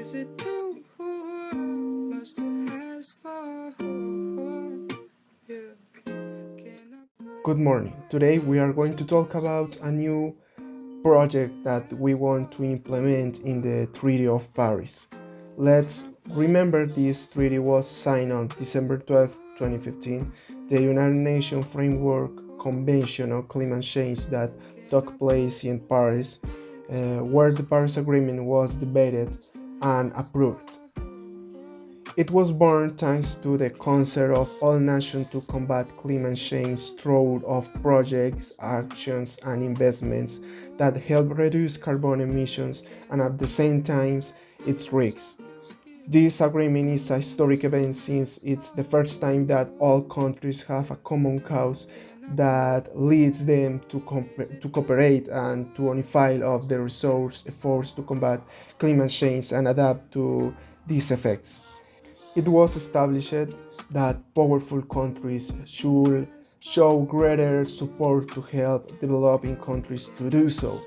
Is it you who lost your hands for? Yeah. Good morning. Today we are going to talk about a new project that we want to implement in the Treaty of Paris. Let's remember this treaty was signed on December 12, 2015, the United Nations Framework Convention on Climate Change that took place in Paris, where the Paris Agreement was debated and approved. It was born thanks to the concert of all nations to combat climate change through of projects, actions, and investments that help reduce carbon emissions and at the same time its risks. This agreement is a historic event since it's the first time that all countries have a common cause that leads them to cooperate and to unify of the resource efforts to combat climate change and adapt to these effects. It was established that powerful countries should show greater support to help developing countries to do so.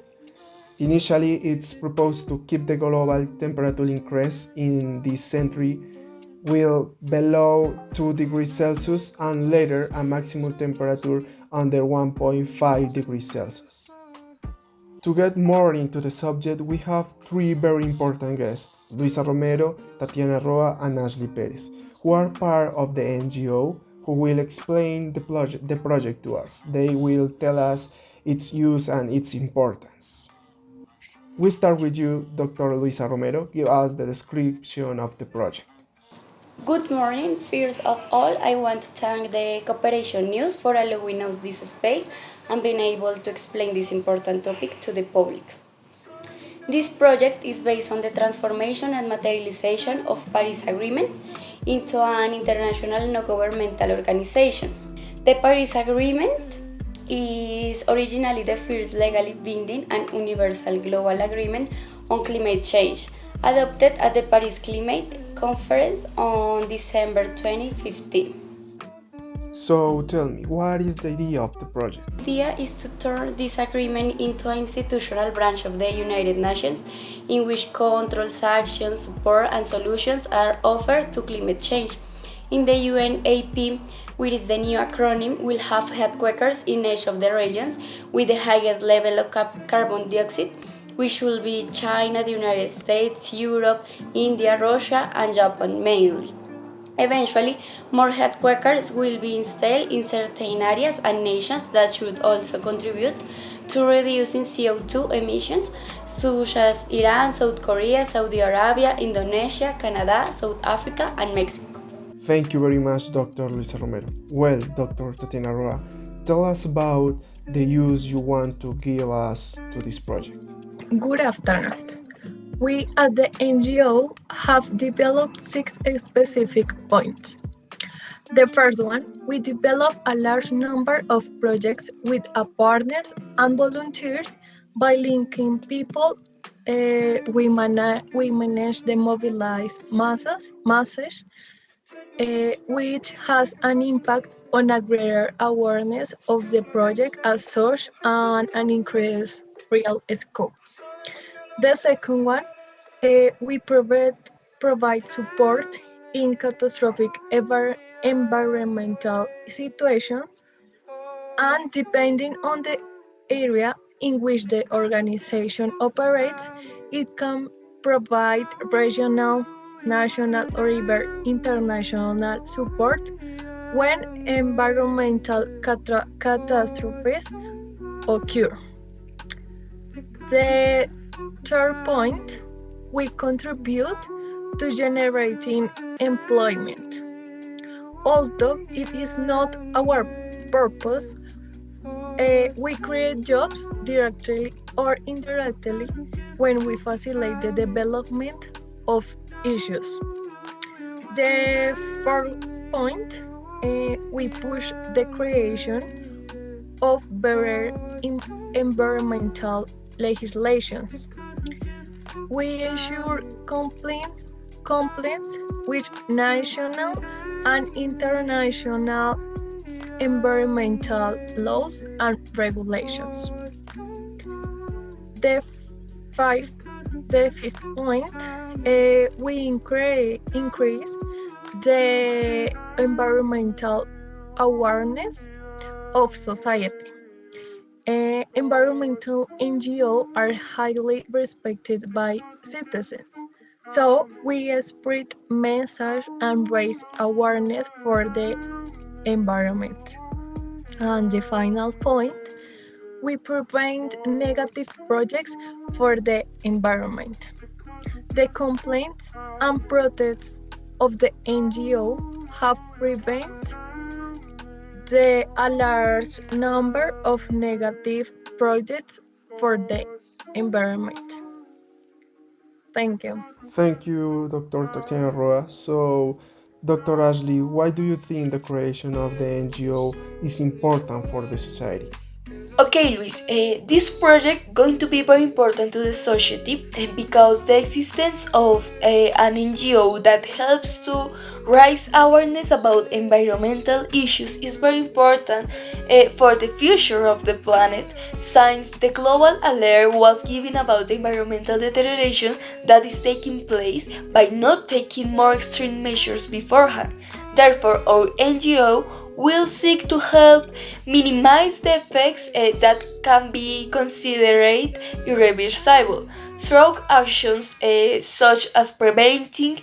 Initially, it's proposed to keep the global temperature increase in this century will below 2 degrees Celsius and later a maximum temperature under 1.5 degrees Celsius. To get more into the subject, we have three very important guests, Luisa Romero, Tatiana Roa, and Ashley Perez, who are part of the NGO, who will explain the project to us. They will tell us its use and its importance. We start with you, Dr. Luisa Romero. Give us the description of the project. Good morning. First of all, I want to thank the Cooperation News for allowing us this space and being able to explain this important topic to the public. This project is based on the transformation and materialization of Paris Agreement into an international non-governmental organization. The Paris Agreement is originally the first legally binding and universal global agreement on climate change, adopted at the Paris Climate Conference on December 2015. So tell me, what is the idea of the project? The idea is to turn this agreement into an institutional branch of the United Nations in which controls, actions, support, and solutions are offered to climate change. In the UNEP, which is the new acronym, will have headquarters in each of the regions with the highest level of carbon dioxide, which will be China, the United States, Europe, India, Russia, and Japan mainly. Eventually, more headquarters will be installed in certain areas and nations that should also contribute to reducing CO2 emissions, such as Iran, South Korea, Saudi Arabia, Indonesia, Canada, South Africa, and Mexico. Thank you very much, Dr. Luisa Romero. Well, Dr. Tatiana Roa, tell us about the use you want to give us to this project. Good afternoon. We at the NGO have developed 6 specific points. The first one, we develop a large number of projects with partners and volunteers by linking people. We manage the mobilized masses, which has an impact on a greater awareness of the project as such and an increased real scope. The second one, we provide support in catastrophic environmental situations, and depending on the area in which the organization operates, it can provide regional, national, or even international support when environmental catastrophes occur. The third point, we contribute to generating employment. Although it is not our purpose, we create jobs directly or indirectly when we facilitate the development of issues. The fourth point, we push the creation of better environmental legislations. We ensure compliance with national and international environmental laws and regulations. The the fifth point, we increase the environmental awareness of society. Environmental NGOs are highly respected by citizens, so we spread message and raise awareness for the environment. And the final point, we prevent negative projects for the environment. The complaints and protests of the NGO have prevented a large number of negative projects for the environment. Thank you. Thank you, Dr. Tatiana Roa. So, Dr. Ashley, why do you think the creation of the NGO is important for the society? Okay, Luis, this project going to be very important to the society because the existence of an NGO that helps to raise awareness about environmental issues is very important for the future of the planet, since the global alert was given about the environmental deterioration that is taking place by not taking more extreme measures beforehand. Therefore, our NGO will seek to help minimize the effects that can be considered irreversible through actions such as preventing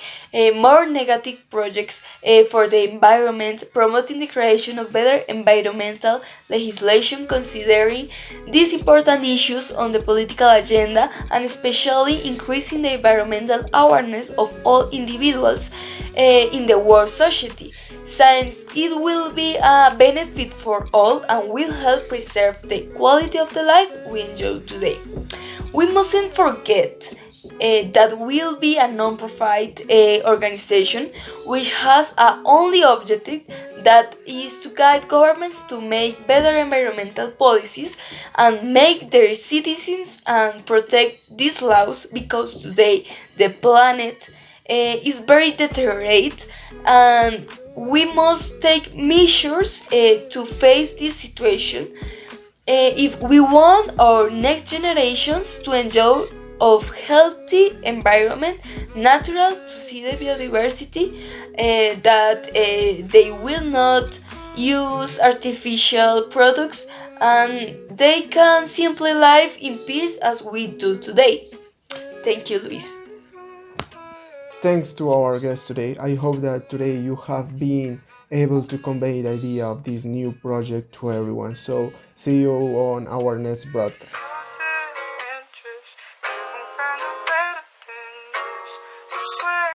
more negative projects for the environment, promoting the creation of better environmental legislation, considering these important issues on the political agenda, and especially increasing the environmental awareness of all individuals in the world society, since it will be a benefit for all and will help preserve the quality of the life we enjoy today. We mustn't forget that will be a non-profit organization which has a only objective, that is to guide governments to make better environmental policies and make their citizens and protect these laws, because today the planet is very deteriorated and we must take measures to face this situation if we want our next generations to enjoy of healthy environment, natural, to see the biodiversity, that they will not use artificial products, and they can simply live in peace as we do today. Thank you, Luis. Thanks to our guest today. I hope that today you have been able to convey the idea of this new project to everyone. So, see you on our next broadcast. Swear